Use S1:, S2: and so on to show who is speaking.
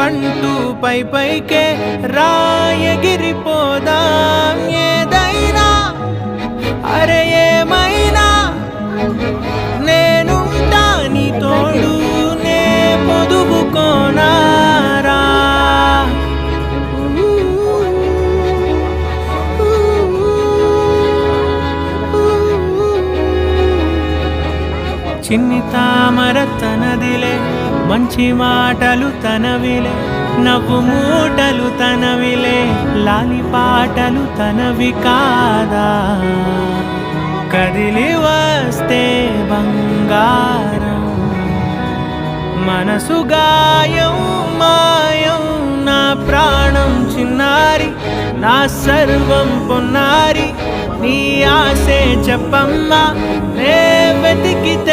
S1: నువ్వంటూ పై పైకే రాయగిరిపోదాం ఏదైనా అరే ఏమైనా నేనుంటా నీ తోడు నే పొదుపుకోనారా చిన్ని తామర తనదిలే మంచి మాటలు తనవిలే నవ్వు మూటలు తనవిలే లాలి పాటలు తనవి కాదా కదిలి వస్తే బంగారం మనసు గాయం మాయం నా ప్రాణం చిన్నారి నా సర్వం పొన్నారి నీ ఆశే చెప్పమ్మా నే వెతికితే